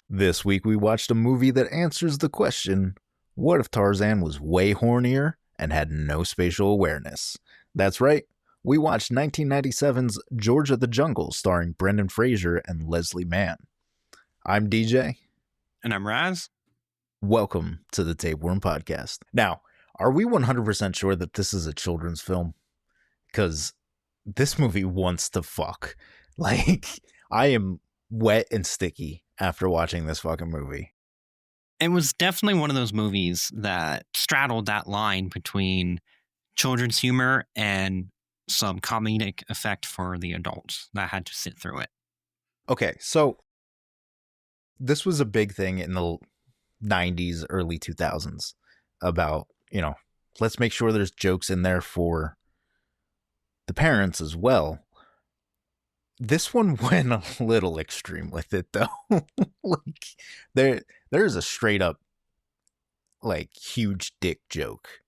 This week we watched a movie that answers the question, what if Tarzan was way hornier and had no spatial awareness? That's right, we watched 1997's George of the Jungle starring Brendan Fraser and Leslie Mann. I'm DJ. And I'm Raz. Welcome to the Tapeworm Podcast. Now, are we 100% sure that this is a children's film? Because this movie wants to fuck. Like, I am wet and sticky after watching this fucking movie. It was definitely one of those movies that straddled that line between children's humor and some comedic effect for the adults that had to sit through it. Okay, so this was a big thing in the 90s, early 2000s about, let's make sure there's jokes in there for the parents as well. This one went a little extreme with it, though. Like, there's a straight up, huge dick joke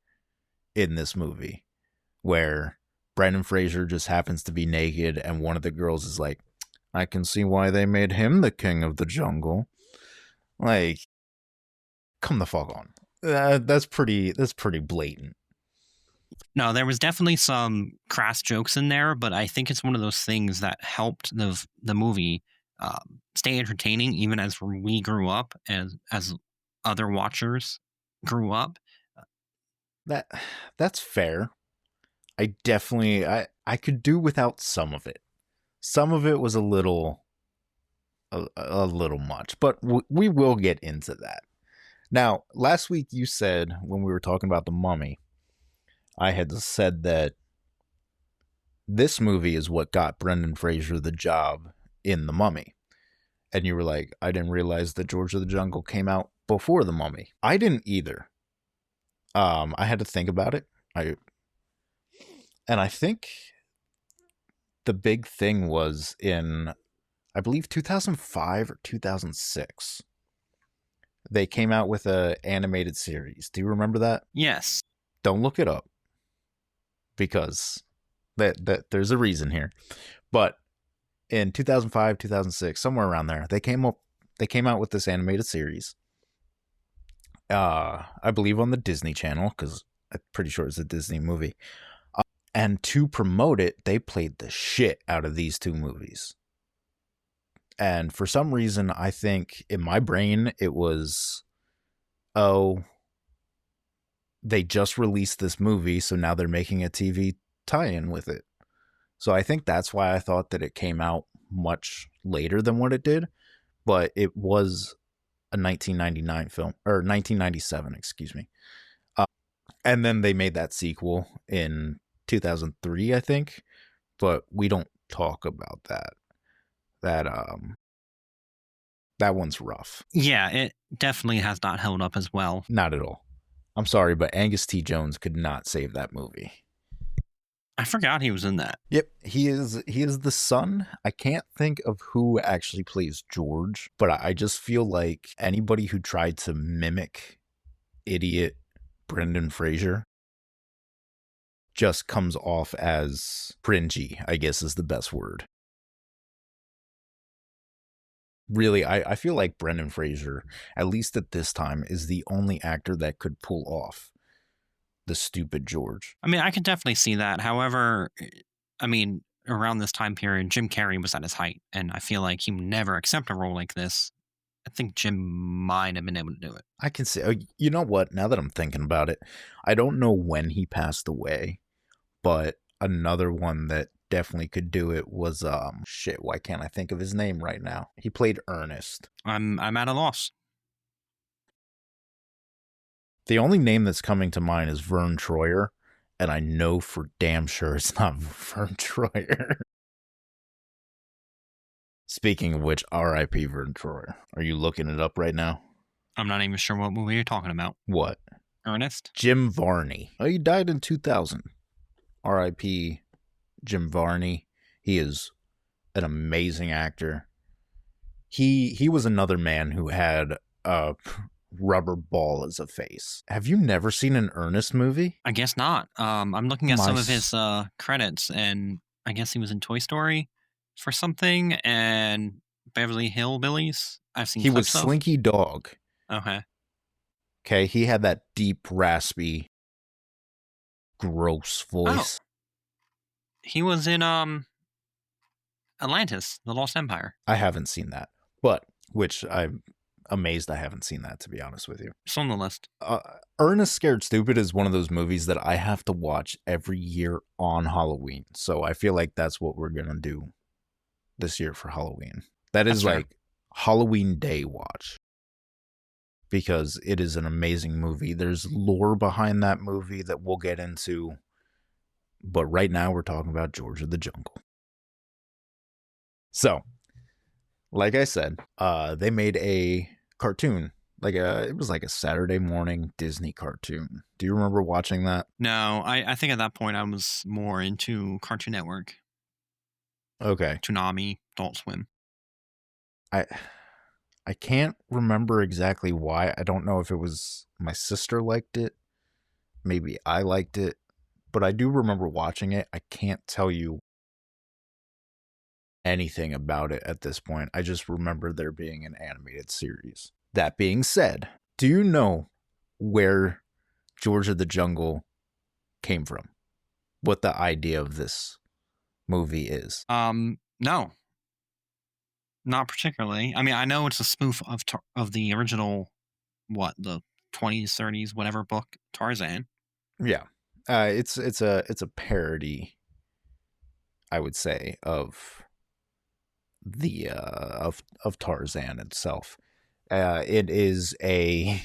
in this movie where Brendan Fraser just happens to be naked and one of the girls is like, I can see why they made him the king of the jungle. Like, come the fuck on. That's pretty blatant. No, there was definitely some crass jokes in there, but I think it's one of those things that helped the movie stay entertaining even as we grew up and as other watchers grew up. That's fair. I could do without some of it. Some of it was a little much, but we will get into that. Now, last week you said, when we were talking about The Mummy, I had said that this movie is what got Brendan Fraser the job in The Mummy. And you were like, I didn't realize that George of the Jungle came out before The Mummy. I didn't either. I had to think about it. I think the big thing was in, I believe, 2005 or 2006. They came out with an animated series. Do you remember that? Yes. Don't look it up because that there's a reason here. But in 2005, 2006, somewhere around there, they came out with this animated series. I believe on the Disney Channel, because I'm pretty sure it's a Disney movie. And to promote it, they played the shit out of these two movies. And for some reason, I think in my brain, it was, they just released this movie, so now they're making a TV tie-in with it. So I think that's why I thought that it came out much later than what it did. But it was a 1999 film, or 1997, excuse me. And then they made that sequel in 2003, I think. But we don't talk about that. That one's rough. Yeah, it definitely has not held up as well. Not at all. I'm sorry, but Angus T. Jones could not save that movie. I forgot he was in that. Yep, he is the son. I can't think of who actually plays George, but I just feel like anybody who tried to mimic idiot Brendan Fraser just comes off as cringy, I guess is the best word. Really, I feel like Brendan Fraser, at least at this time, is the only actor that could pull off the stupid George. I mean, I could definitely see that. However, around this time period, Jim Carrey was at his height, and I feel like he would never accept a role like this. I think Jim might have been able to do it. I can say, you know what? Now that I'm thinking about it, I don't know when he passed away, but another one that definitely could do it was why can't I think of his name right now? He played Ernest. I'm at a loss. The only name that's coming to mind is Vern Troyer, and I know for damn sure it's not Vern Troyer. Speaking of which, R.I.P. Vern Troyer. Are you looking it up right now? I'm not even sure what movie you're talking about. What? Ernest? Jim Varney. Oh, he died in 2000. R.I.P. Jim Varney. He is an amazing actor. He was another man who had a rubber ball as a face. Have you never seen an Ernest movie? I guess not. I'm looking at some of his credits, and I guess he was in Toy Story for something, and Beverly Hillbillies? I've seen He was clips of. Slinky Dog. Okay. Okay, he had that deep, raspy, gross voice. He was in Atlantis, The Lost Empire. I haven't seen that, but which I'm amazed I haven't seen that, to be honest with you. It's on the list. Ernest Scared Stupid is one of those movies that I have to watch every year on Halloween. So I feel like that's what we're going to do this year for Halloween. That is like Halloween Day watch. Because it is an amazing movie. There's lore behind that movie that we'll get into. But right now we're talking about George of the Jungle. So, like I said, they made a cartoon. It was like a Saturday morning Disney cartoon. Do you remember watching that? No, I think at that point I was more into Cartoon Network. Okay. Toonami, Adult Swim. I can't remember exactly why. I don't know if it was my sister liked it. Maybe I liked it. But I do remember watching it. I can't tell you anything about it at this point. I just remember there being an animated series. That being said, do you know where George of the Jungle came from? What the idea of this movie is? No. Not particularly. I mean, I know it's a spoof of the original, the 20s, 30s, whatever book, Tarzan. Yeah. It's a parody, I would say, of the of Tarzan itself. It is a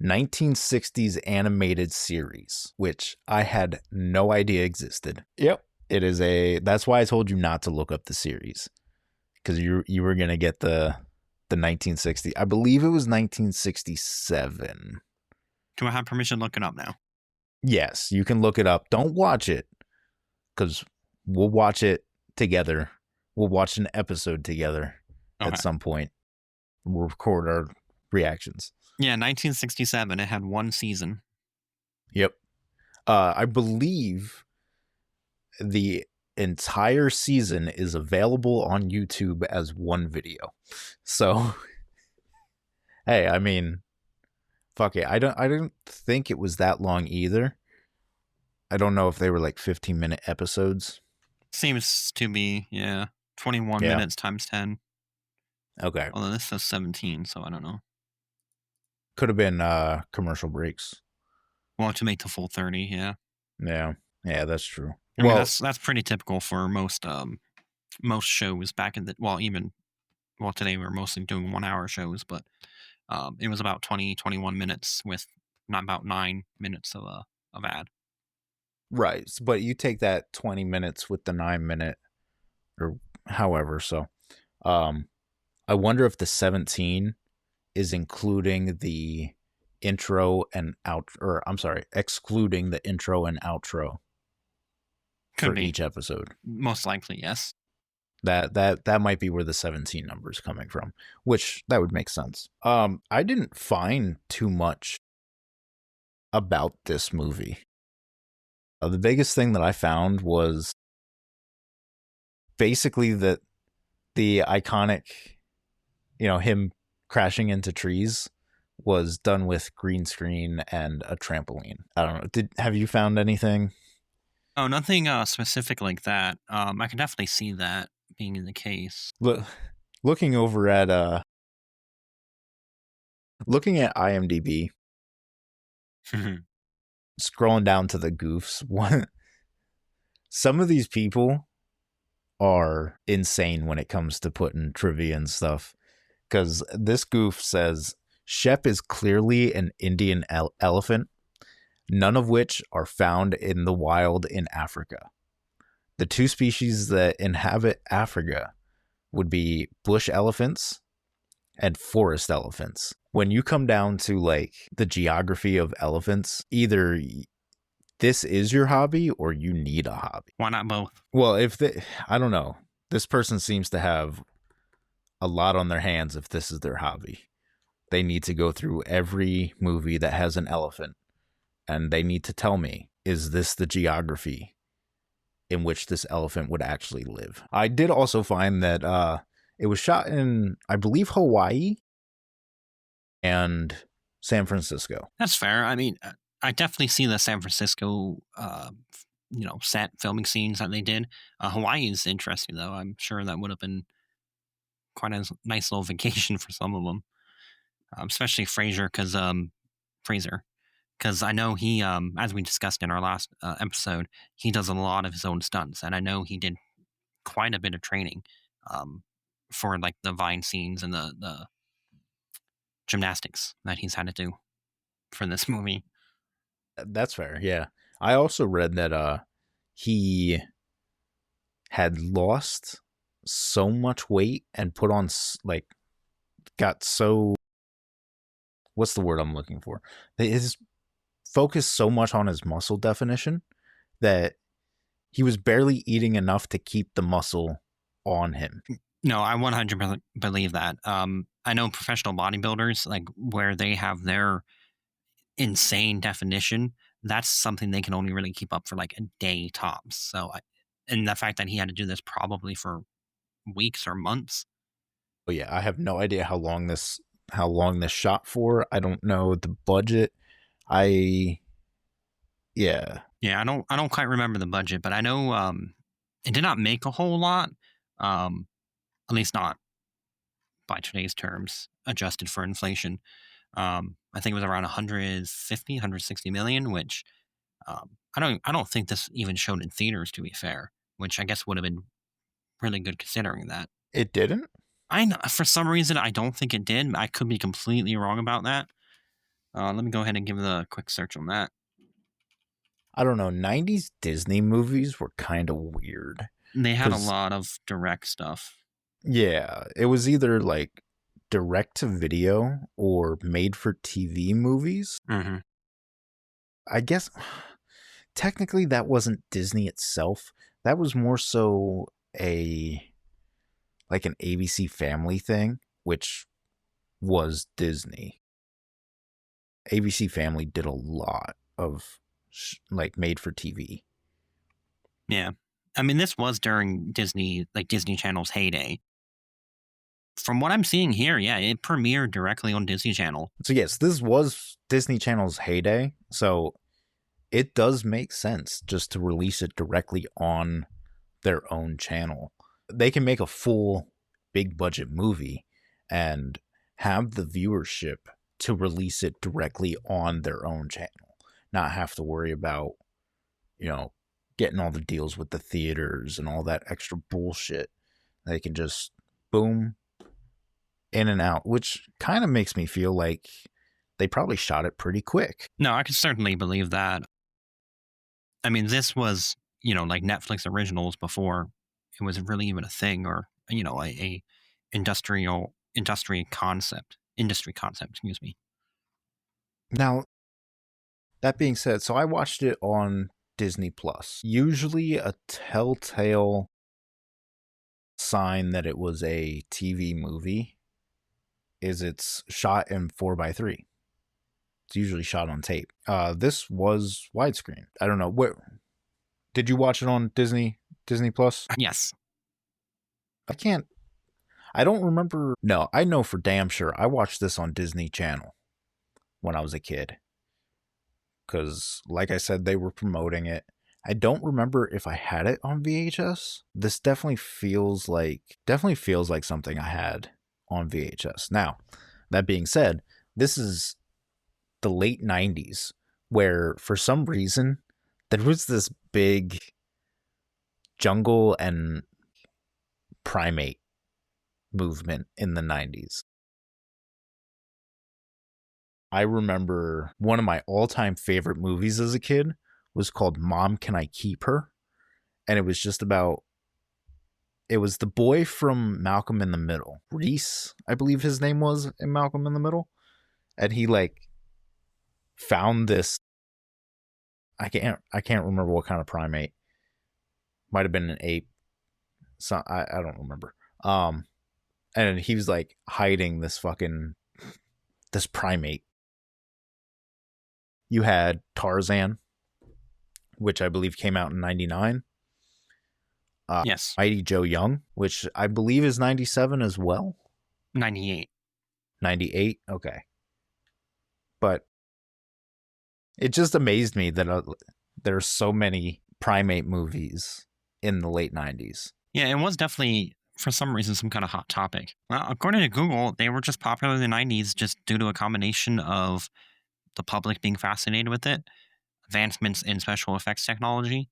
1960s animated series, which I had no idea existed. Yep. It is that's why I told you not to look up the series. Because you were going to get the 1960. I believe it was 1967. Do I have permission to look it up now? Yes, you can look it up. Don't watch it. Because we'll watch it together. We'll watch an episode together at some point. We'll record our reactions. Yeah, 1967. It had one season. Yep. I believe the entire season is available on YouTube as one video. So, hey, I mean, fuck it. I don't think it was that long either. I don't know if they were like 15-minute episodes. Seems to be, 21 minutes times 10. Okay. Although this says 17, so I don't know. Could have been commercial breaks. Well, to make the full 30, yeah. Yeah, that's true. I mean, that's pretty typical for most shows back in today we're mostly doing 1 hour shows, but it was about 21 minutes with not about 9 minutes of ad. Right. But you take that 20 minutes with the 9-minute or however. So I wonder if the 17 is including the intro and excluding the intro and outro. Could for be. Each episode. Most likely, yes. That might be where the 17 number is coming from, which that would make sense. I didn't find too much about this movie. The biggest thing that I found was basically that the iconic, him crashing into trees was done with green screen and a trampoline. I don't know. Have you found anything? Oh, nothing specific like that. I can definitely see that being the case. Looking over at looking at IMDb, scrolling down to the goofs, some of these people are insane when it comes to putting trivia and stuff. Because this goof says, Shep is clearly an Indian elephant, none of which are found in the wild in Africa. The two species that inhabit Africa would be bush elephants and forest elephants. When you come down to like the geography of elephants, either this is your hobby or you need a hobby. Why not both? Well, I don't know. This person seems to have a lot on their hands if this is their hobby. They need to go through every movie that has an elephant and they need to tell me, is this the geography in which this elephant would actually live? I did also find that It was shot in, I believe, Hawaii and San Francisco. That's fair. I mean, I definitely see the San Francisco, set filming scenes that they did. Hawaii is interesting, though. I'm sure that would have been quite a nice little vacation for some of them, especially Fraser, because I know he, as we discussed in our last episode, he does a lot of his own stunts, and I know he did quite a bit of training um, for like the vine scenes and the gymnastics that he's had to do for this movie. That's fair. Yeah. I also read that he had lost so much weight and put on like got so what's the word I'm looking for? His focus so much on his muscle definition that he was barely eating enough to keep the muscle on him. No, I 100% believe that. I know professional bodybuilders, like where they have their insane definition, that's something they can only really keep up for like a day tops. So, and the fact that he had to do this probably for weeks or months. But yeah, I have no idea how long this shot for. I don't know the budget. Yeah. Yeah, I don't quite remember the budget, but I know it did not make a whole lot. At least not by today's terms, adjusted for inflation. I think it was around 150, 160 million, which I don't think this even showed in theaters, to be fair, which I guess would have been really good considering that. It didn't? I know, for some reason, I don't think it did. I could be completely wrong about that. Let me go ahead and give a quick search on that. I don't know. 90s Disney movies were kind of weird. They had a lot of direct stuff. Yeah, it was either like direct to video or made for TV movies. Mm-hmm. I guess technically that wasn't Disney itself. That was more so an ABC Family thing, which was Disney. ABC Family did a lot of made for TV. Yeah. I mean, this was during Disney Channel's heyday. From what I'm seeing here, yeah, it premiered directly on Disney Channel. So yes, this was Disney Channel's heyday. So it does make sense just to release it directly on their own channel. They can make a full big budget movie and have the viewership to release it directly on their own channel. Not have to worry about, getting all the deals with the theaters and all that extra bullshit. They can just boom, in and out, which kind of makes me feel like they probably shot it pretty quick. No, I can certainly believe that. I mean, this was, like Netflix originals before it was really even a thing, or, a industry concept, excuse me. Now, that being said, so I watched it on Disney Plus. Usually a telltale sign that it was a TV movie is it's shot in 4:3. It's usually shot on tape. This was widescreen. I don't know. Where did you watch it on Disney Plus? Yes. I don't remember. No, I know for damn sure I watched this on Disney Channel when I was a kid. Because, like I said, they were promoting it. I don't remember if I had it on VHS. This definitely feels like something I had on VHS. Now, that being said, this is the late 90s, where for some reason there was this big jungle and primate movement in the 90s. I remember one of my all-time favorite movies as a kid was called Mom, Can I Keep Her? And it was just about, it was the boy from Malcolm in the Middle. Reese, I believe his name was in Malcolm in the Middle. And he found this, I can't remember what kind of primate. Might have been an ape. So I don't remember. And he was hiding this primate. You had Tarzan, which I believe came out in 99. Yes. Mighty Joe Young, which I believe is 97 as well. 98. 98? Okay. But it just amazed me that there's so many primate movies in the late 90s. Yeah, it was definitely, for some reason, some kind of hot topic. Well, according to Google, they were just popular in the 90s just due to a combination of the public being fascinated with it, advancements in special effects technology,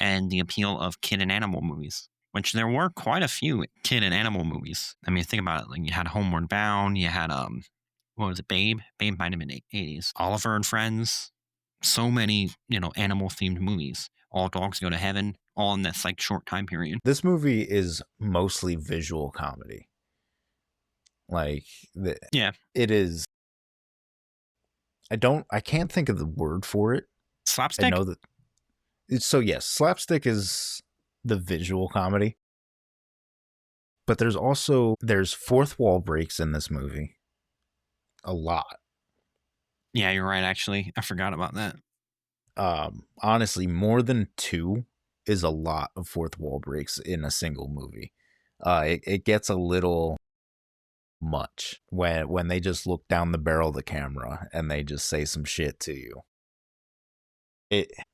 and the appeal of kid and animal movies, which there were quite a few kid and animal movies. I mean, think about it. Like, you had Homeward Bound, you had, what was it, Babe? Babe might have been 80s. Oliver and Friends. So many, animal-themed movies. All Dogs Go to Heaven, all in this, like, short time period. This movie is mostly visual comedy. Like, Yeah. it is. I can't think of the word for it. Slapstick? I know that. So, yes, slapstick is the visual comedy. But there's fourth wall breaks in this movie. A lot. Yeah, you're right, actually. I forgot about that. Honestly, more than 2 is a lot of fourth wall breaks in a single movie. It gets a little much when they just look down the barrel of the camera and they just say some shit to you.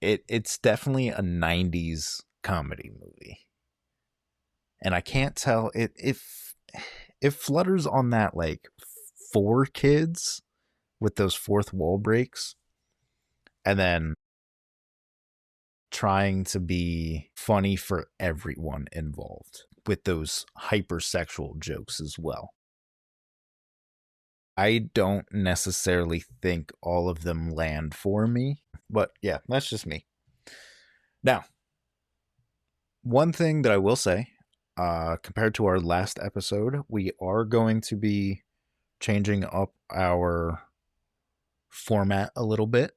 It's definitely a 90s comedy movie. And I can't tell it flutters on that like 4 kids with those fourth wall breaks, and then trying to be funny for everyone involved with those hypersexual jokes as well. I don't necessarily think all of them land for me, but yeah, that's just me. Now, one thing that I will say, compared to our last episode, we are going to be changing up our format a little bit.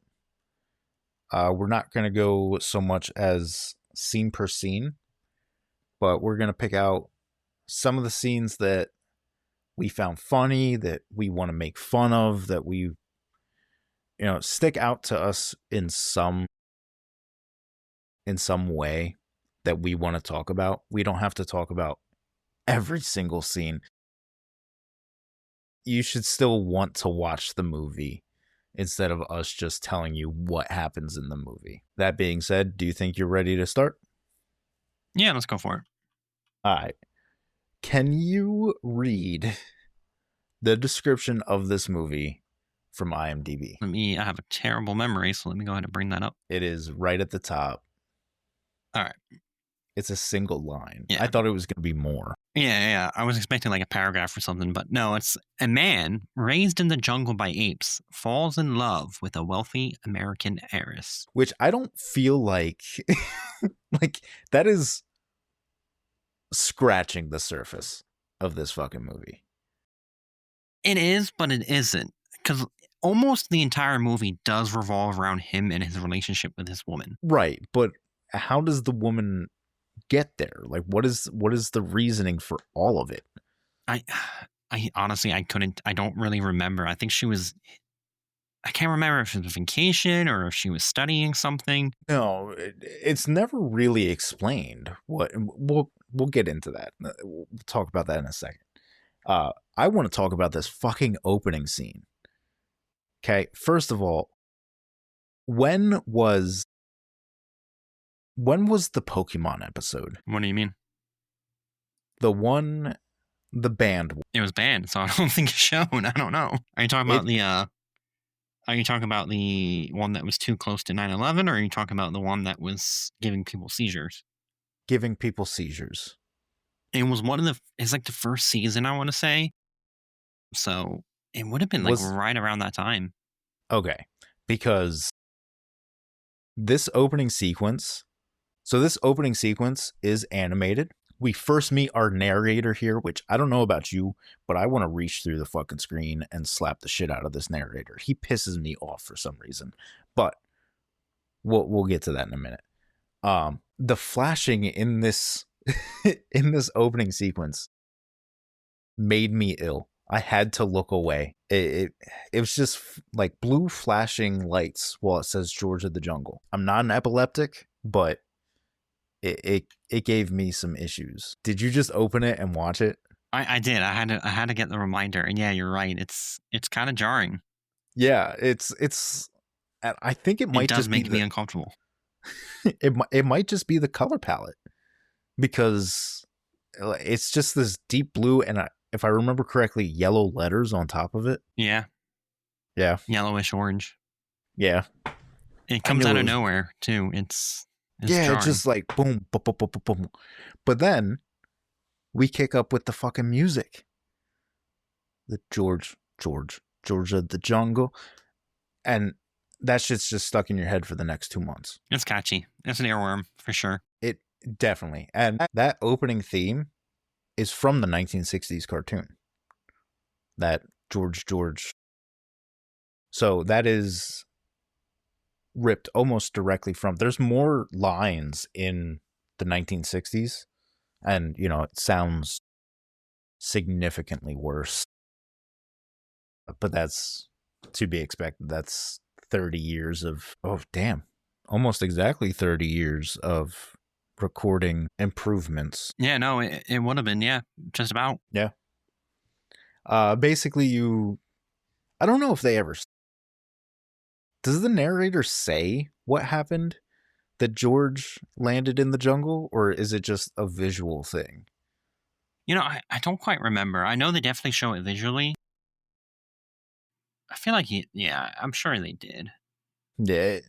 We're not going to go so much as scene per scene, but we're going to pick out some of the scenes that we found funny, that we want to make fun of, that we, stick out to us in some way that we want to talk about. We don't have to talk about every single scene. You should still want to watch the movie instead of us just telling you what happens in the movie. That being said, do you think you're ready to start? Yeah, let's go for it. All right. Can you read the description of this movie from IMDb? I have a terrible memory, so let me go ahead and bring that up. It is right at the top. All right. It's a single line. Yeah. I thought it was going to be more. Yeah. I was expecting like a paragraph or something, but no, it's a man raised in the jungle by apes falls in love with a wealthy American heiress. Which I don't feel like, like that is scratching the surface of this fucking movie. It is, but it isn't. Because almost the entire movie does revolve around him and his relationship with this woman. Right, but how does the woman get there? Like, what is the reasoning for all of it? I honestly, I don't really remember. I think I can't remember if it was vacation or if she was studying something. No, it's never really explained. We'll get into that. We'll talk about that in a second. I want to talk about this fucking opening scene. Okay, first of all, when was the Pokemon episode? What do you mean? The band. It was banned, so I don't think it's shown. I don't know. Are you talking about the one that was too close to 9/11, or are you talking about the one that was giving people seizures? Giving people seizures. It was it's like the first season, I want to say. So it would have been like right around that time. Okay, because this opening sequence is animated. We first meet our narrator here, which I don't know about you, but I want to reach through the fucking screen and slap the shit out of this narrator. He pisses me off for some reason, but we'll get to that in a minute. The flashing in this in this opening sequence made me ill. I had to look away. It was just like blue flashing lights while it says George of the Jungle. I'm not an epileptic, but it gave me some issues. Did you just open it and watch it? I did. I had to get the reminder, and yeah, you're right. It's kind of jarring. Yeah, I think it It might does just be make me uncomfortable. it might just be the color palette, because it's just this deep blue, and if I remember correctly, yellow letters on top of it. Yeah, Yeah, yellowish orange. yeah. It comes out of nowhere too. It's Yeah, it's jarring. just like boom, boom, boom, boom, boom, boom. But then we kick up with the fucking music. The Georgia the Jungle. And that shit's just stuck in your head for the next 2 months. It's catchy. It's an earworm for sure. It definitely. And that opening theme is from the 1960s cartoon. That George. So that is ripped almost directly from. There's more lines in the 1960s, and it sounds significantly worse. But that's to be expected. That's 30 years of, oh damn, almost exactly 30 years of recording improvements. Yeah, no, it would have been, yeah, just about. Yeah. Basically, I don't know if they ever, does the narrator say what happened, that George landed in the jungle, or is it just a visual thing? I don't quite remember. I know they definitely show it visually. I feel like I'm sure they did. Yeah,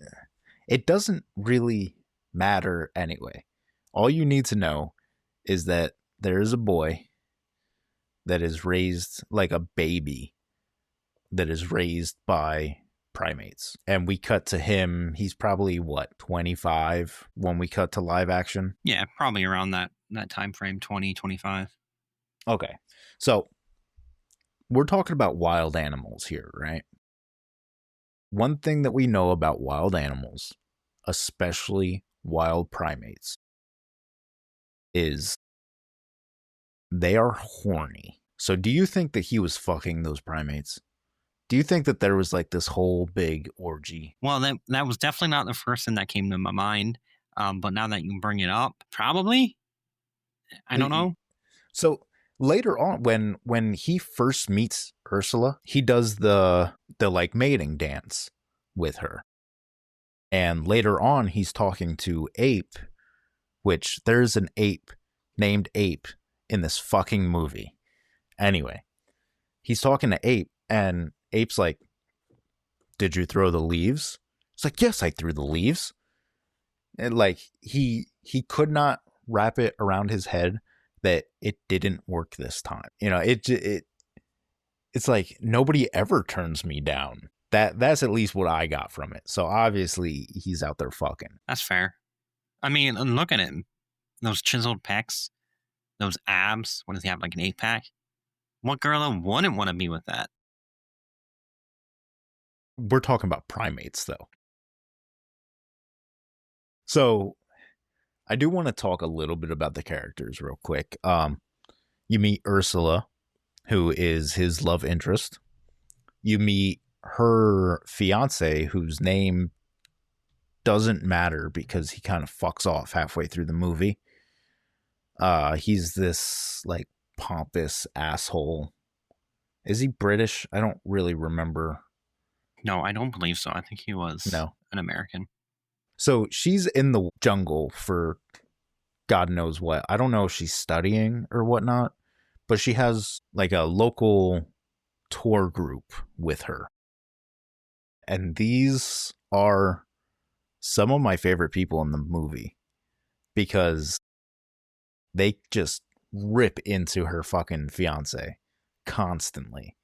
it doesn't really matter anyway. All you need to know is that there is a boy that is raised like a baby, that is raised by primates. And we cut to him. He's probably 25 when we cut to live action. Yeah, probably around that time frame, 20, 25. Okay. So we're talking about wild animals here, right? One thing that we know about wild animals, especially wild primates, is they are horny. So do you think that he was fucking those primates? Do you think that there was like this whole big orgy? Well, that was definitely not the first thing that came to my mind. But now that you bring it up, probably. I don't know. So later on, when he first meets Ursula, he does the like mating dance with her. And later on, he's talking to Ape, which there's an ape named Ape in this fucking movie. Anyway, he's talking to Ape, and Ape's like, "Did you throw the leaves?" It's like, "Yes, I threw the leaves." And like he could not wrap it around his head that it didn't work this time. It's like nobody ever turns me down. That's at least what I got from it. So obviously he's out there fucking. That's fair. I mean, look at him. Those chiseled pecs, those abs. What does he have, like an 8-pack? What girl wouldn't want to be with that? We're talking about primates, though. So I do want to talk a little bit about the characters real quick. You meet Ursula, who is his love interest. You meet her fiance, whose name doesn't matter because he kind of fucks off halfway through the movie. He's this like pompous asshole. Is he British? I don't really remember. No, I don't believe so. I think he was an American. So she's in the jungle for God knows what. I don't know if she's studying or whatnot, but she has like a local tour group with her. And these are some of my favorite people in the movie because they just rip into her fucking fiance constantly.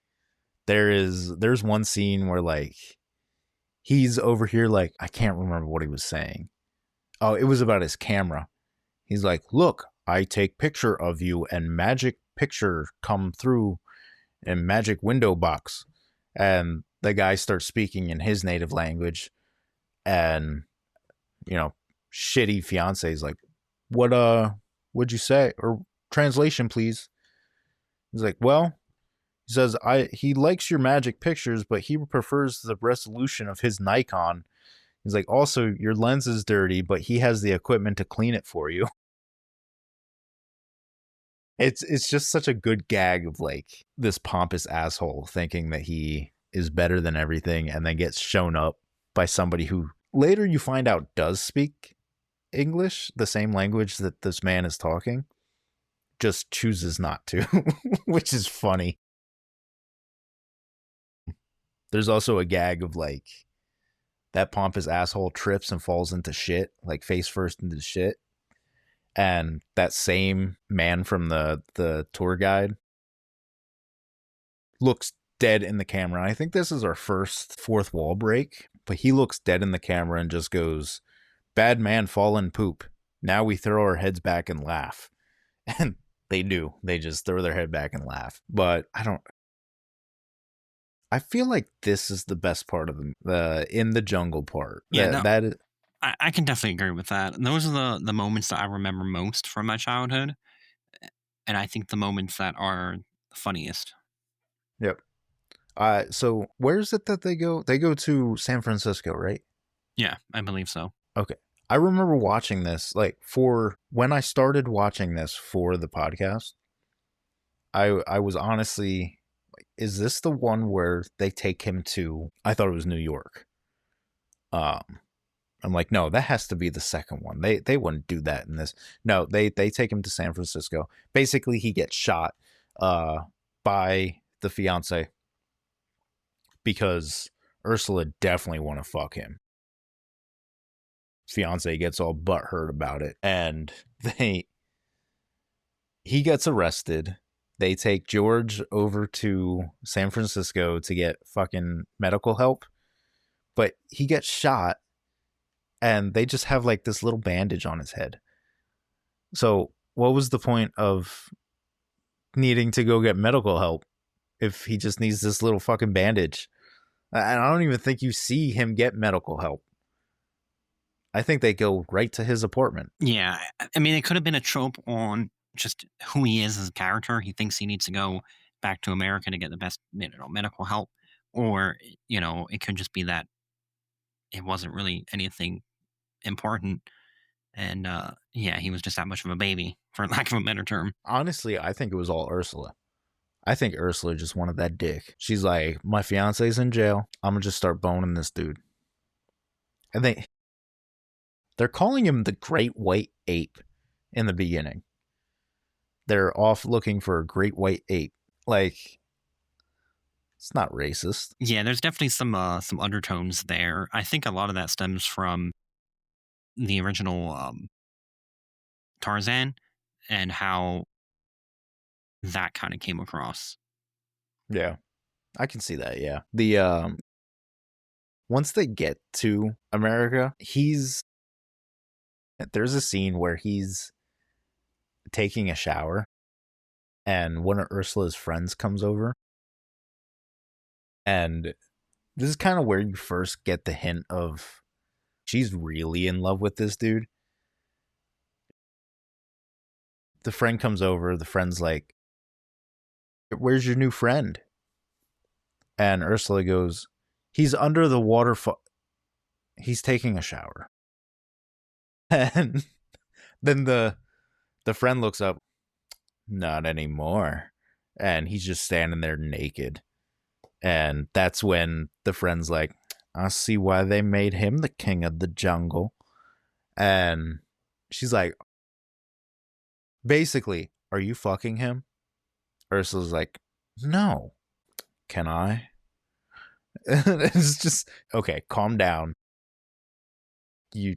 There's one scene where like he's over here like, I can't remember what he was saying. Oh, it was about his camera. He's like, "Look, I take picture of you and magic picture come through and magic window box." And the guy starts speaking in his native language, and shitty fiance is like, "What'd you say?" Or translation, please. He's like, "Well," he says, he likes your magic pictures, but he prefers the resolution of his Nikon. He's like, also, your lens is dirty, but he has the equipment to clean it for you. It's just such a good gag of like this pompous asshole thinking that he is better than everything, and then gets shown up by somebody who later you find out does speak English, the same language that this man is talking, just chooses not to, which is funny. There's also a gag of like that pompous asshole trips and falls into shit, like face first into shit. And that same man from the tour guide looks dead in the camera. I think this is our first fourth wall break, but he looks dead in the camera and just goes, "Bad man fall in poop. Now we throw our heads back and laugh." And they do. They just throw their head back and laugh. But I feel like this is the best part of the in the jungle part. Yeah, That is, I can definitely agree with that. And those are the moments that I remember most from my childhood, and I think the moments that are the funniest. yep. So where is it that they go? They go to San Francisco, right? Yeah, I believe so. Okay. I remember watching this like for when I started watching this for the podcast. I was honestly like, is this the one where they take him to? I thought it was New York. Um, I'm like, no, that has to be the second one. They wouldn't do that in this. No, they take him to San Francisco. Basically, he gets shot by the fiance because Ursula definitely want to fuck him. Fiance gets all butthurt about it, and he gets arrested. They take George over to San Francisco to get fucking medical help, but he gets shot, and they just have like this little bandage on his head. So, what was the point of needing to go get medical help if he just needs this little fucking bandage? And I don't even think you see him get medical help. I think they go right to his apartment. Yeah, I mean, it could have been a trope on just who he is as a character. He thinks he needs to go back to America to get the best, medical help, or it could just be that it wasn't really anything important, and yeah, he was just that much of a baby, for lack of a better term. Honestly, I think it was all Ursula. I think Ursula just wanted that dick. She's like, my fiance's in jail. I'm gonna just start boning this dude. And they're calling him the Great White Ape in the beginning. They're off looking for a great white ape. Like, it's not racist. Yeah, there's definitely some undertones there. I think a lot of that stems from the original Tarzan and how that kind of came across. Yeah, I can see that. Yeah, the once they get to America, there's a scene where he's taking a shower, and one of Ursula's friends comes over, and this is kind of where you first get the hint of she's really in love with this dude. The friend comes over, the friend's like, "Where's your new friend?" And Ursula goes, "He's under the waterfall. He's taking a shower." And then the friend looks up, "Not anymore." And he's just standing there naked. And that's when the friend's like, "I see why they made him the king of the jungle." And she's like, basically, "Are you fucking him?" Ursula's like, "No." "Can I?" It's just, okay, calm down. You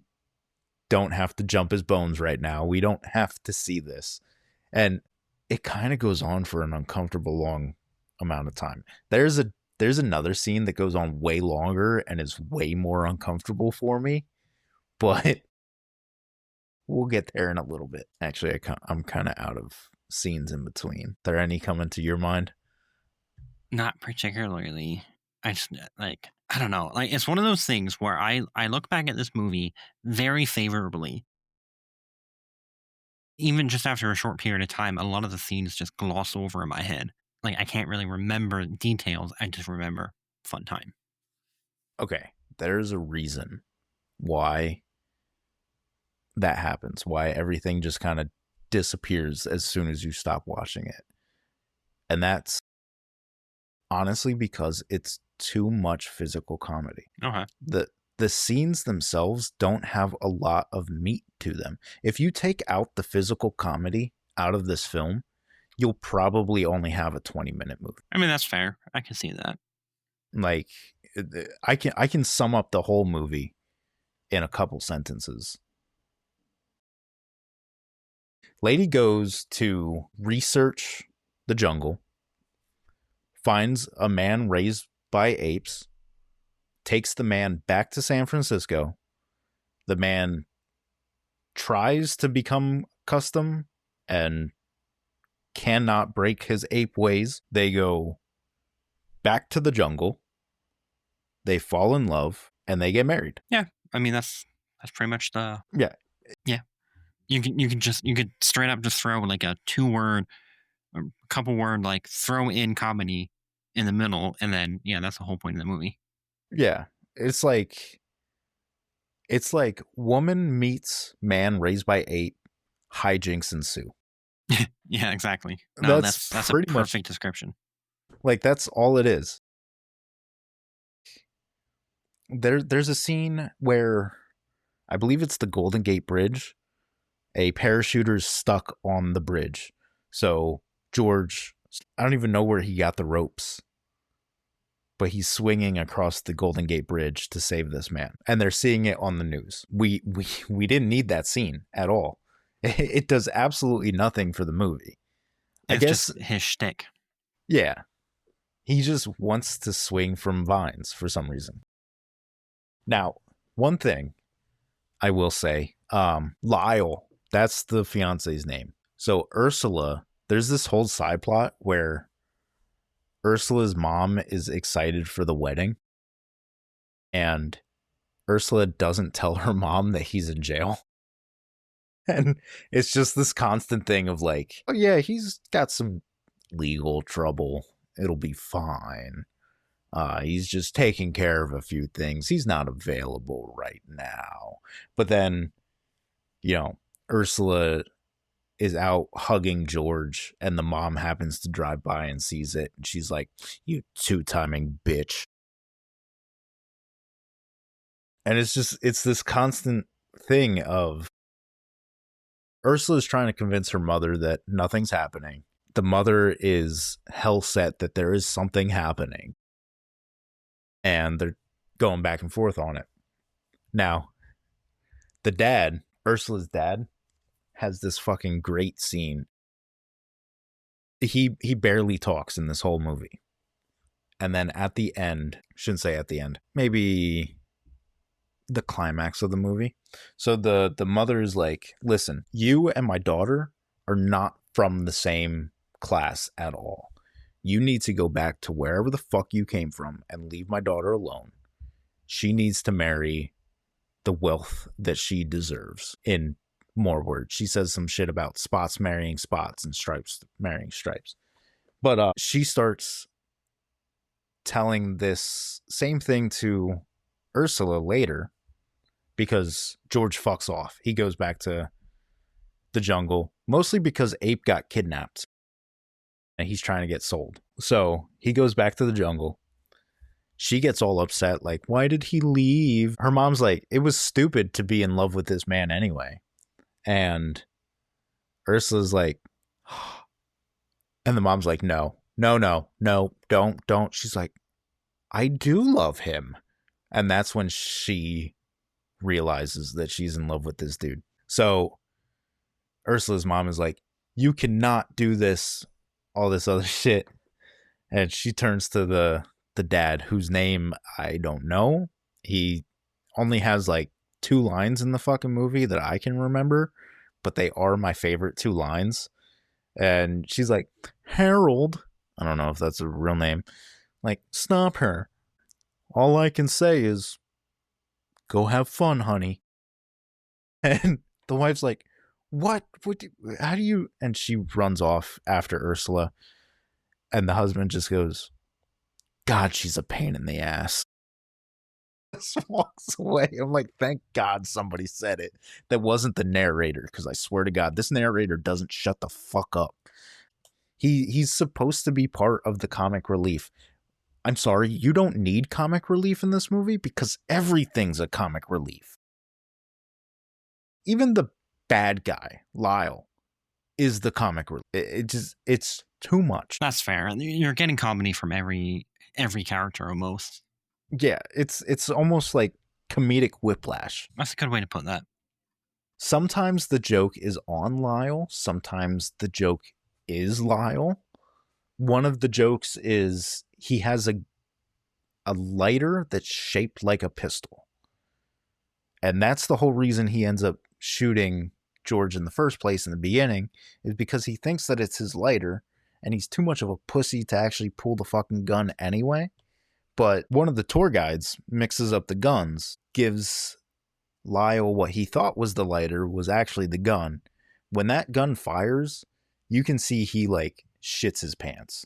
don't have to jump his bones right now. We don't have to see this. And it kind of goes on for an uncomfortable long amount of time. There's another scene that goes on way longer and is way more uncomfortable for me, but we'll get there in a little bit. Actually, I'm kind of out of scenes in between. Are there any coming to your mind? Not particularly. I just I don't know. Like, it's one of those things where I look back at this movie very favorably. Even just after a short period of time, a lot of the scenes just gloss over in my head. Like, I can't really remember details. I just remember fun time. Okay, there's a reason why that happens, why everything just kind of disappears as soon as you stop watching it. And that's honestly because it's too much physical comedy. Okay. The scenes themselves don't have a lot of meat to them. If you take out the physical comedy out of this film, you'll probably only have a 20-minute movie. I mean, that's fair. I can see that. Like, I can sum up the whole movie in a couple sentences. Lady goes to research the jungle, finds a man raised by apes, takes the man back to San Francisco. The man tries to become custom and cannot break his ape ways. They go back to the jungle. They fall in love and they get married. Yeah, I mean that's pretty much the Yeah. You could straight up just throw like a 2-word, a couple word like throw in comedy in the middle, and then that's the whole point of the movie. Yeah, it's like woman meets man raised by ape, hijinks ensue. Yeah, exactly. No, that's a perfect description. Like, that's all it is. There's a scene where I believe it's the Golden Gate Bridge. A parachuter's stuck on the bridge. So George, I don't even know where he got the ropes, but he's swinging across the Golden Gate Bridge to save this man. And they're seeing it on the news. We didn't need that scene at all. It does absolutely nothing for the movie. I guess just his shtick. Yeah. He just wants to swing from vines for some reason. Now, one thing I will say, Lyle, that's the fiance's name. So Ursula, there's this whole side plot where Ursula's mom is excited for the wedding, and Ursula doesn't tell her mom that he's in jail. And it's just this constant thing of like, oh yeah, he's got some legal trouble. It'll be fine. He's just taking care of a few things. He's not available right now. But then, Ursula is out hugging George, and the mom happens to drive by and sees it. And she's like, you two-timing bitch. And it's this constant thing of Ursula's trying to convince her mother that nothing's happening. The mother is hell set that there is something happening. And they're going back and forth on it. Now, the dad, Ursula's dad, has this fucking great scene. He barely talks in this whole movie. And then at the end, shouldn't say at the end, maybe the climax of the movie. So the mother is like, listen, you and my daughter are not from the same class at all. You need to go back to wherever the fuck you came from and leave my daughter alone. She needs to marry the wealth that she deserves. In more words, she says some shit about spots marrying spots and stripes marrying stripes. But she starts telling this same thing to Ursula later because George fucks off. He goes back to the jungle, mostly because Ape got kidnapped and he's trying to get sold. So he goes back to the jungle. She gets all upset, like, why did he leave? Her mom's like, it was stupid to be in love with this man anyway. And Ursula's like, and the mom's like, no, don't. She's like, I do love him. And that's when she realizes that she's in love with this dude. So Ursula's mom is like, you cannot do this, all this other shit. And she turns to the dad, whose name I don't know. He only has like 2 lines in the fucking movie that I can remember, but they are my favorite 2 lines. And she's like, Harold, I don't know if that's a real name, like, stop her. All I can say is, go have fun, honey. And the wife's like, what how do you, and she runs off after Ursula. And the husband just goes, God, she's a pain in the ass. just walks away. I'm like, thank God somebody said it. That wasn't the narrator, because I swear to God, this narrator doesn't shut the fuck up. He's supposed to be part of the comic relief. I'm sorry, you don't need comic relief in this movie because everything's a comic relief. Even the bad guy, Lyle, is the comic relief. It's too much. That's fair. You're getting comedy from every character almost. Yeah, it's almost like comedic whiplash. That's a good way to put that. Sometimes the joke is on Lyle, sometimes the joke is Lyle. One of the jokes is he has a lighter that's shaped like a pistol. And that's the whole reason he ends up shooting George in the first place in the beginning, is because he thinks that it's his lighter, and he's too much of a pussy to actually pull the fucking gun anyway. But one of the tour guides mixes up the guns, gives Lyle what he thought was the lighter was actually the gun. When that gun fires, you can see he like shits his pants.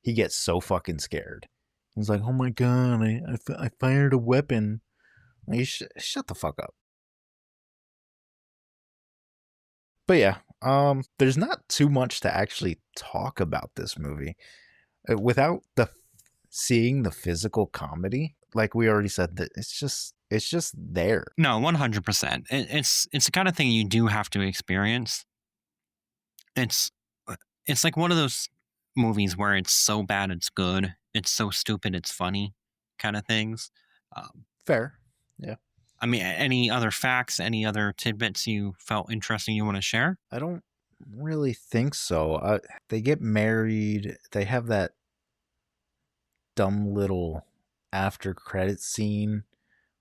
He gets so fucking scared. He's like, oh my God, I fired a weapon. Like, shut the fuck up. But yeah, there's not too much to actually talk about this movie. Without seeing the physical comedy, like we already said, that it's just there. No, 100%. It's the kind of thing you do have to experience. It's like one of those movies where it's so bad it's good, it's so stupid it's funny, kind of things. Fair, yeah. I mean, any other facts, any other tidbits you felt interesting you want to share? I don't really think so. They get married. They have that dumb little after credit scene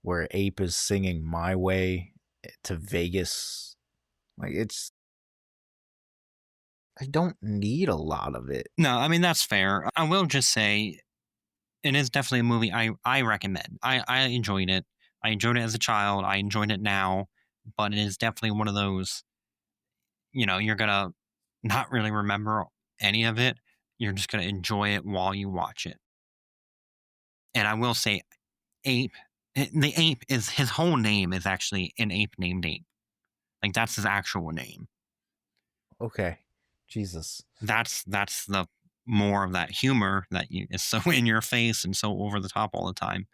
where Ape is singing My Way to Vegas. Like, I don't need a lot of it. No, I mean, that's fair. I will just say it is definitely a movie I recommend. I enjoyed it. I enjoyed it as a child. I enjoyed it now, but it is definitely one of those, you're going to not really remember any of it. You're just going to enjoy it while you watch it. And I will say, Ape, the ape is, his whole name is actually an ape named Ape. Like, that's his actual name. Okay. Jesus. That's the more of that humor that is so in your face and so over the top all the time.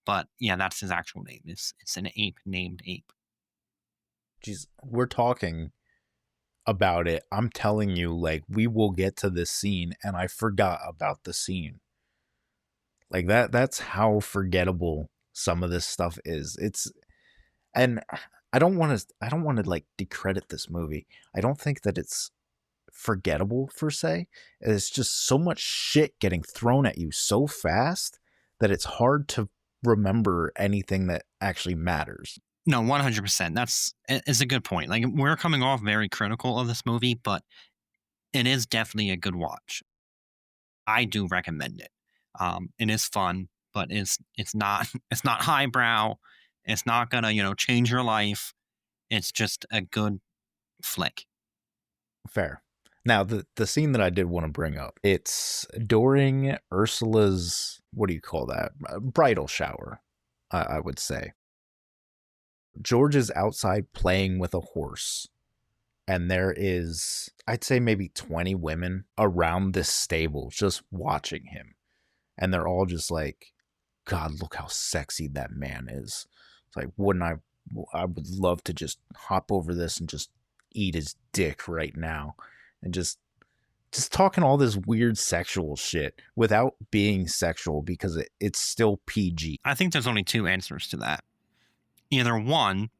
But yeah, that's his actual name. It's an ape named Ape. Jeez, we're talking about it. I'm telling you, like, we will get to this scene, and I forgot about the scene. Like, that's how forgettable some of this stuff is. And I don't want to like decredit this movie. I don't think that it's forgettable per se. It's just so much shit getting thrown at you so fast that it's hard to remember anything that actually matters. No, 100%. It's a good point. Like, we're coming off very critical of this movie, but it is definitely a good watch. I do recommend it. It is fun, but it's not highbrow. It's not gonna change your life. It's just a good flick. Fair. Now, the scene that I did want to bring up, it's during Ursula's, what do you call that? Bridal shower, I would say. George is outside playing with a horse, and there is, I'd say maybe 20 women around this stable just watching him. And they're all just like, God, look how sexy that man is. It's like, I would love to just hop over this and just eat his dick right now. And just talking all this weird sexual shit without being sexual, because it's still PG. I think there's only two answers to that. Either one,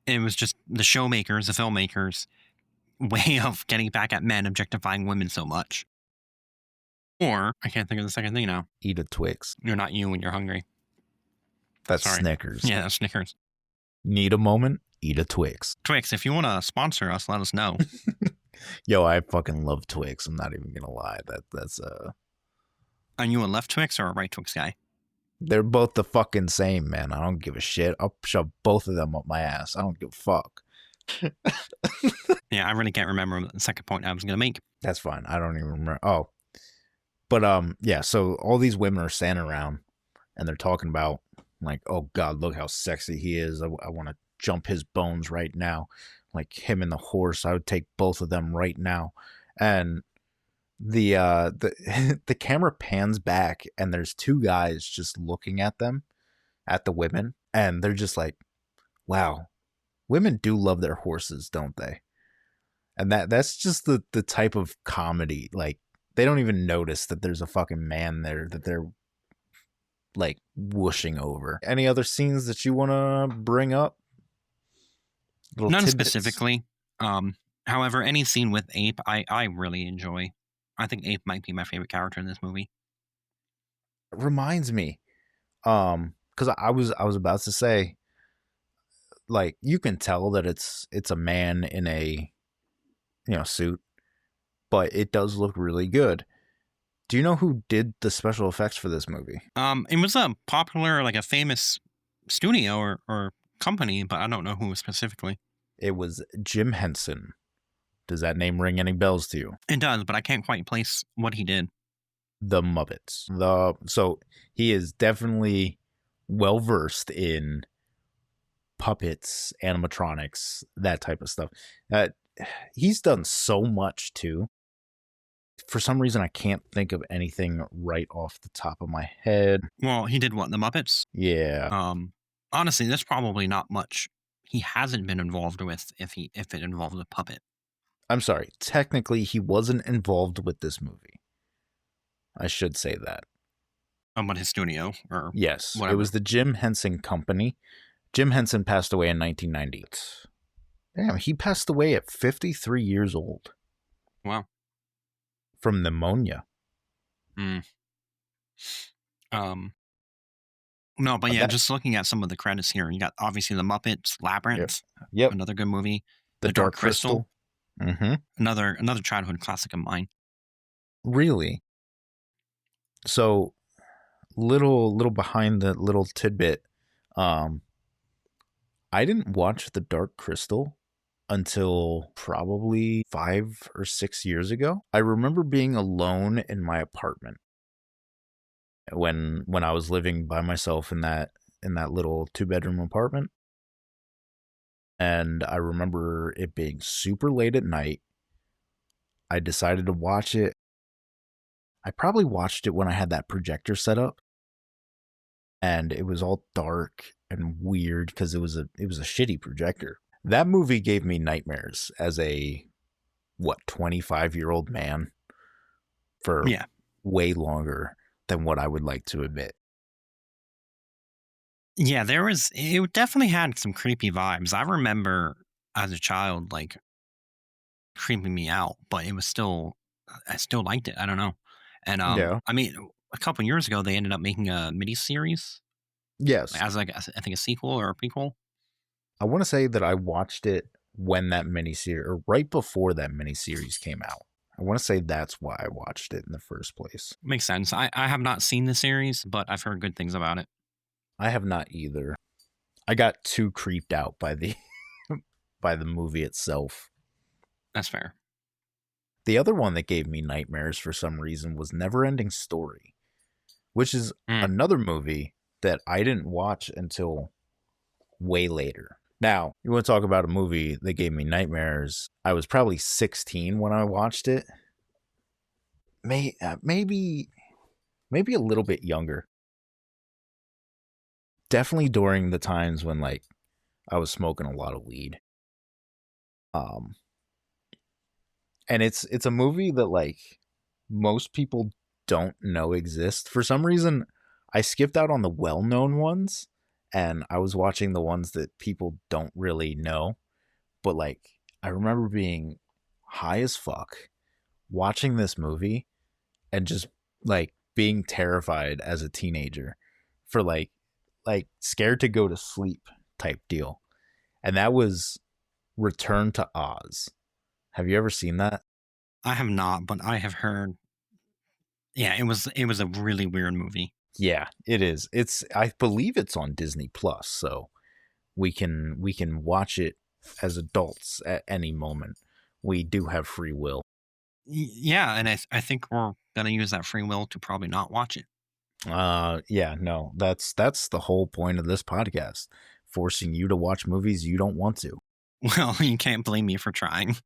it was just the showmakers, the filmmakers' way of getting back at men objectifying women so much. Or, I can't think of the second thing now. Eat a Twix. You're not you when you're hungry. That's Sorry. Snickers. Yeah, that's Snickers. Need a moment? Eat a Twix. Twix, if you want to sponsor us, let us know. Yo, I fucking love Twix. I'm not even gonna lie. That's Are you a left Twix or a right Twix guy? They're both the fucking same, man. I don't give a shit. I'll shove both of them up my ass. I don't give a fuck. Yeah, I really can't remember the second point I was gonna make. That's fine. I don't even remember. Oh. But yeah, so all these women are standing around and they're talking about Like, oh God, look how sexy he is. I want to jump his bones right now. Like him and the horse, I would take both of them right now. And the the camera pans back and there's two guys just looking at them, at the women, and they're just like, wow, women do love their horses, don't they? And that's just the type of comedy. Like, they don't even notice that there's a fucking man there that they're like whooshing over. Any other scenes that you want to bring up? Little None tidbits? specifically. However, any scene with Ape, I really enjoy. I think Ape might be my favorite character in this movie. It reminds me, because I was about to say, like, you can tell that it's a man in a, you know, suit, but it does look really good. Do you know who did the special effects for this movie? It was a popular, like a famous studio or company, but I don't know who specifically. It was Jim Henson. Does that name ring any bells to you? It does, but I can't quite place what he did. The Muppets. So he is definitely well versed in puppets, animatronics, that type of stuff. He's done so much too. For some reason, I can't think of anything right off the top of my head. Well, he did what? The Muppets? Yeah. Honestly, there's probably not much he hasn't been involved with if it involves a puppet. I'm sorry. Technically, he wasn't involved with this movie. I should say that. But his studio or Yes, whatever. it was the Jim Henson Company. Jim Henson passed away in 1998. Damn, he passed away at 53 years old. Wow. From pneumonia. No, but yeah, just looking at some of the credits here, you got obviously the Muppets, Labyrinth, yep, another good movie, The Dark Crystal. Mm-hmm. Another childhood classic of mine. Really? So, little behind the little tidbit. I didn't watch The Dark Crystal until probably 5 or 6 years ago. I remember being alone in my apartment when I was living by myself in that little 2-bedroom apartment. And I remember it being super late at night. I decided to watch it. I probably watched it when I had that projector set up. And it was all dark and weird because it was a shitty projector. That movie gave me nightmares as a 25-year-old man for way longer than what I would like to admit. Yeah, it definitely had some creepy vibes. I remember as a child, like, creeping me out, but I still liked it. I don't know. And I mean, a couple years ago, they ended up making a mini-series. Yes. As like, I think a sequel or a prequel. I want to say that I watched it when that miniseries, or right before that miniseries came out. I want to say that's why I watched it in the first place. Makes sense. I have not seen the series, but I've heard good things about it. I have not either. I got too creeped out by the by the movie itself. That's fair. The other one that gave me nightmares for some reason was Neverending Story, which is another movie that I didn't watch until way later. Now, you want to talk about a movie that gave me nightmares? I was probably 16 when I watched it. Maybe a little bit younger. Definitely during the times when, like, I was smoking a lot of weed. And it's a movie that, like, most people don't know exists. For some reason, I skipped out on the well-known ones, and I was watching the ones that people don't really know. But, like, I remember being high as fuck, watching this movie, and just, like, being terrified as a teenager for, like scared to go to sleep type deal. And that was Return to Oz. Have you ever seen that? I have not, but I have heard. Yeah, it was a really weird movie. Yeah, it is. I believe it's on Disney Plus, so we can watch it as adults at any moment. We do have free will. Yeah, and I think we're gonna use that free will to probably not watch it. Yeah, no, that's the whole point of this podcast, forcing you to watch movies you don't want to. Well, you can't blame me for trying.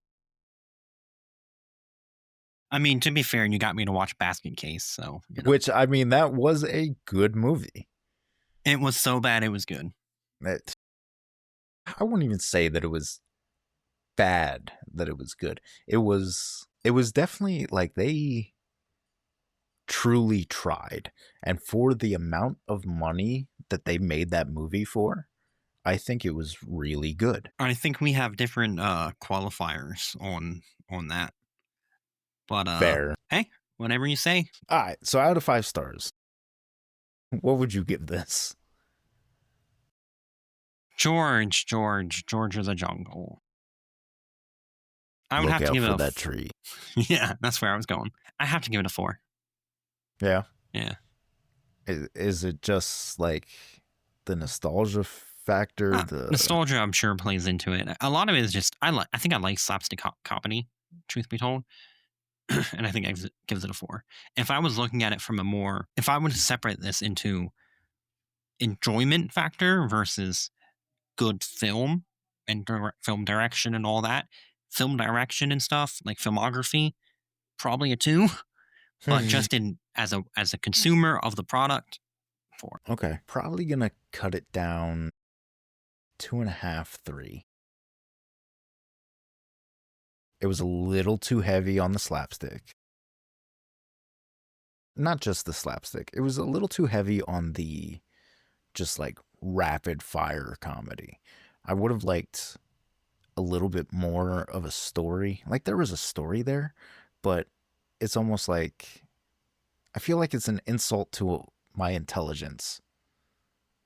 I mean, to be fair, you got me to watch Basket Case, so Which, I mean, that was a good movie. It was so bad it was good. I wouldn't even say that it was bad, that it was good. It was definitely like they truly tried. And for the amount of money that they made that movie for, I think it was really good. I think we have different qualifiers on that. But Fair. hey, whatever you say. All right, so out of 5 stars, what would you give this? George of the Jungle. I would Look have to out give it for a that tree. Yeah, that's where I was going. I have to give it a 4. Yeah. Yeah. Is it just like the nostalgia factor? The nostalgia, I'm sure, plays into it. A lot of it is just I think I like slapstick comedy, truth be told, and I think it gives it a 4. If I was looking at it from if I were to separate this into enjoyment factor versus good film and film direction and all that, film direction and stuff like filmography, probably a 2. But just as a consumer of the product, 4. Okay, probably gonna cut it down 2.5, 3. It was a little too heavy on the slapstick. Not just the slapstick. It was a little too heavy on the just like rapid fire comedy. I would have liked a little bit more of a story. Like there was a story there, but it's almost like I feel like it's an insult to my intelligence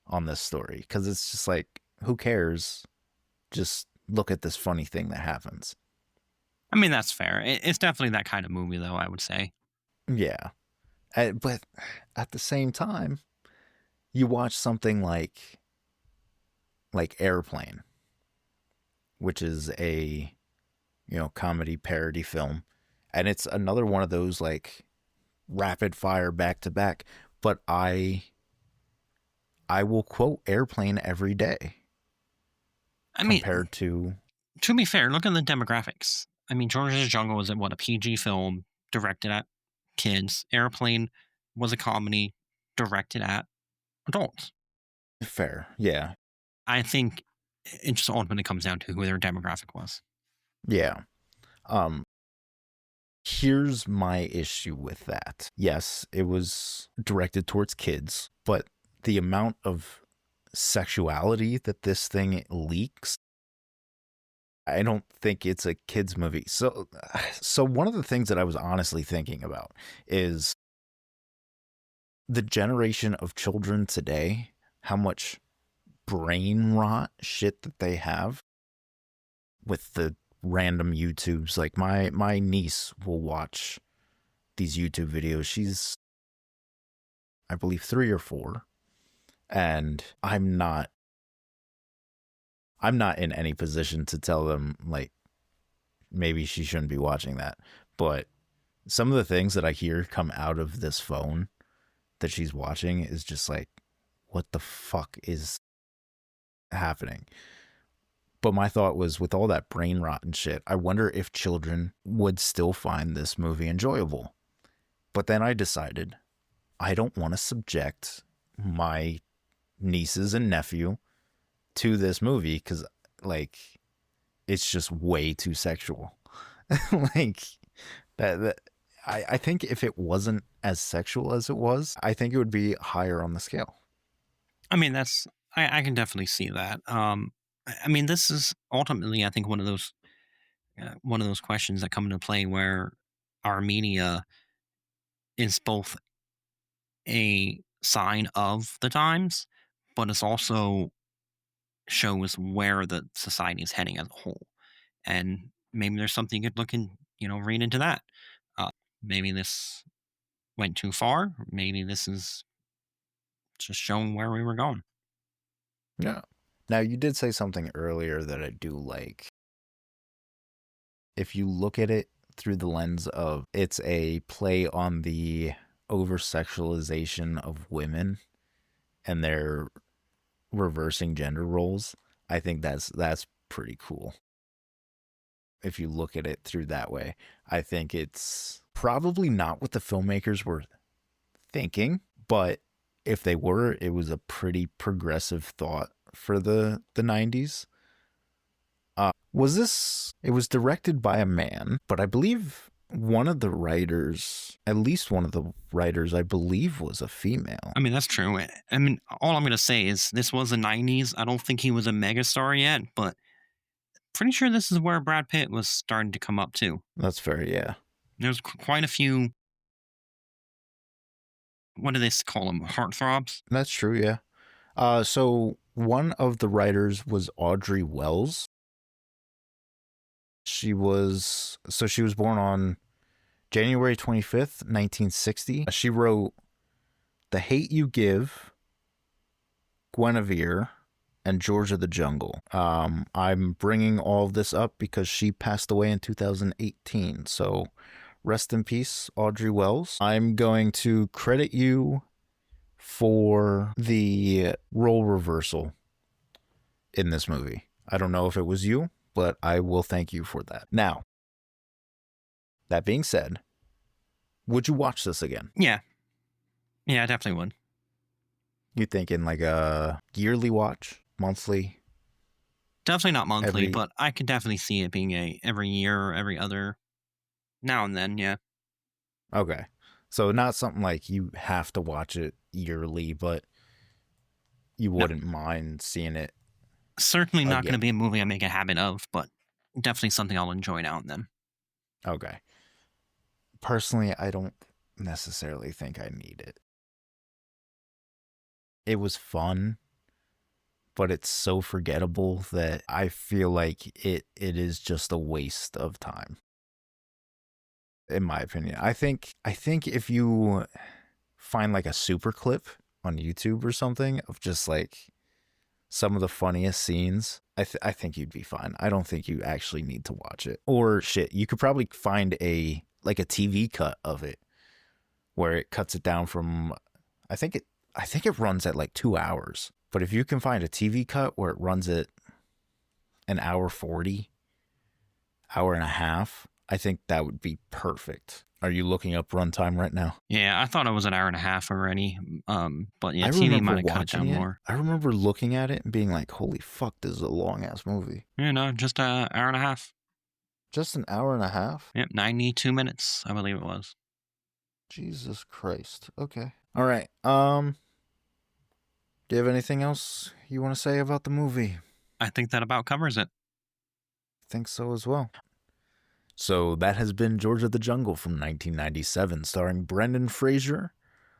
on this story, because it's just like, who cares? Just look at this funny thing that happens. I mean, that's fair. It's definitely that kind of movie, though, I would say. Yeah. But at the same time, you watch something like Airplane, which is a comedy parody film, and it's another one of those like rapid fire back to back. But I will quote Airplane every day. I mean, compared to be fair, look at the demographics. I mean, George of the Jungle was a PG film directed at kids. Airplane was a comedy directed at adults. Fair, yeah. I think it just ultimately comes down to who their demographic was. Yeah. Here's my issue with that. Yes, it was directed towards kids, but the amount of sexuality that this thing leaks, I don't think it's a kids movie. So one of the things that I was honestly thinking about is the generation of children today, how much brain rot shit that they have with the random YouTubes. Like my niece will watch these YouTube videos. She's, I believe, 3 or 4, and I'm not in any position to tell them like maybe she shouldn't be watching that. But some of the things that I hear come out of this phone that she's watching is just like, what the fuck is happening? But my thought was, with all that brain rot and shit, I wonder if children would still find this movie enjoyable. But then I decided I don't want to subject my nieces and nephew to this movie, because like it's just way too sexual. Like that I think if it wasn't as sexual as it was, I think it would be higher on the scale. I mean, I can definitely see that. I mean, this is ultimately, I think, one of those questions that come into play where our media is both a sign of the times, but it's also shows where the society is heading as a whole. And maybe there's something you could look and read into that. Maybe this went too far. Maybe this is just showing where we were going. Yeah. Now, you did say something earlier that I do like. If you look at it through the lens of it's a play on the over sexualization of women and their reversing gender roles, I think that's pretty cool. If you look at it through that way, I think it's probably not what the filmmakers were thinking, but if they were, it was a pretty progressive thought for the 90s. It was directed by a man, but I believe one of the writers, at least one of the writers, I believe was a female. I mean, that's true. I mean, all I'm going to say is this was the 90s. I don't think he was a megastar yet, but pretty sure this is where Brad Pitt was starting to come up too. That's fair, yeah. There's quite a few, what do they call them? Heartthrobs? That's true, yeah. So one of the writers was Audrey Wells. She was born on January 25th, 1960. She wrote The Hate You Give, Guinevere, and George of the Jungle. I'm bringing all of this up because she passed away in 2018. So rest in peace, Audrey Wells. I'm going to credit you for the role reversal in this movie. I don't know if it was you, but I will thank you for that. Now, that being said, would you watch this again? Yeah. Yeah, I definitely would. You thinking like a yearly watch? Monthly? Definitely not monthly, but I could definitely see it being a every year or every other now and then, yeah. Okay. So not something like you have to watch it yearly, but you wouldn't mind seeing it. Certainly not going to be a movie I make a habit of, but definitely something I'll enjoy now and then. Okay. Personally, I don't necessarily think I need it. It was fun, but it's so forgettable that I feel like it is just a waste of time. In my opinion. I think if you find like a super clip on YouTube or something of just like some of the funniest scenes, I think you'd be fine. I don't think you actually need to watch it. Or shit, you could probably find a TV cut of it where it cuts it down from I think it runs at like 2 hours. But if you can find a TV cut where it runs at an hour 40, hour and a half, I think that would be perfect. Are you looking up runtime right now? Yeah, I thought it was an hour and a half already. But yeah, TV might have cut it down more. I remember looking at it and being like, holy fuck, this is a long ass movie. Yeah, no, just an hour and a half. Just an hour and a half? Yep, 92 minutes, I believe it was. Jesus Christ. Okay. All right. Do you have anything else you want to say about the movie? I think that about covers it. I think so as well. So that has been George of the Jungle from 1997, starring Brendan Fraser,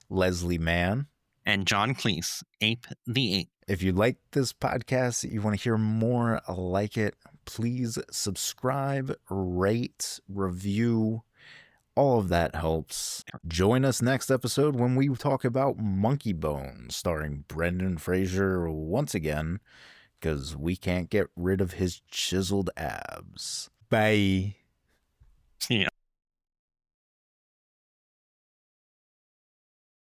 Leslie Mann, and John Cleese, Ape the Ape. If you like this podcast, you want to hear more like it, please subscribe, rate, review. All of that helps. Join us next episode when we talk about Monkey Bones, starring Brendan Fraser once again, because we can't get rid of his chiseled abs. Bye. See ya.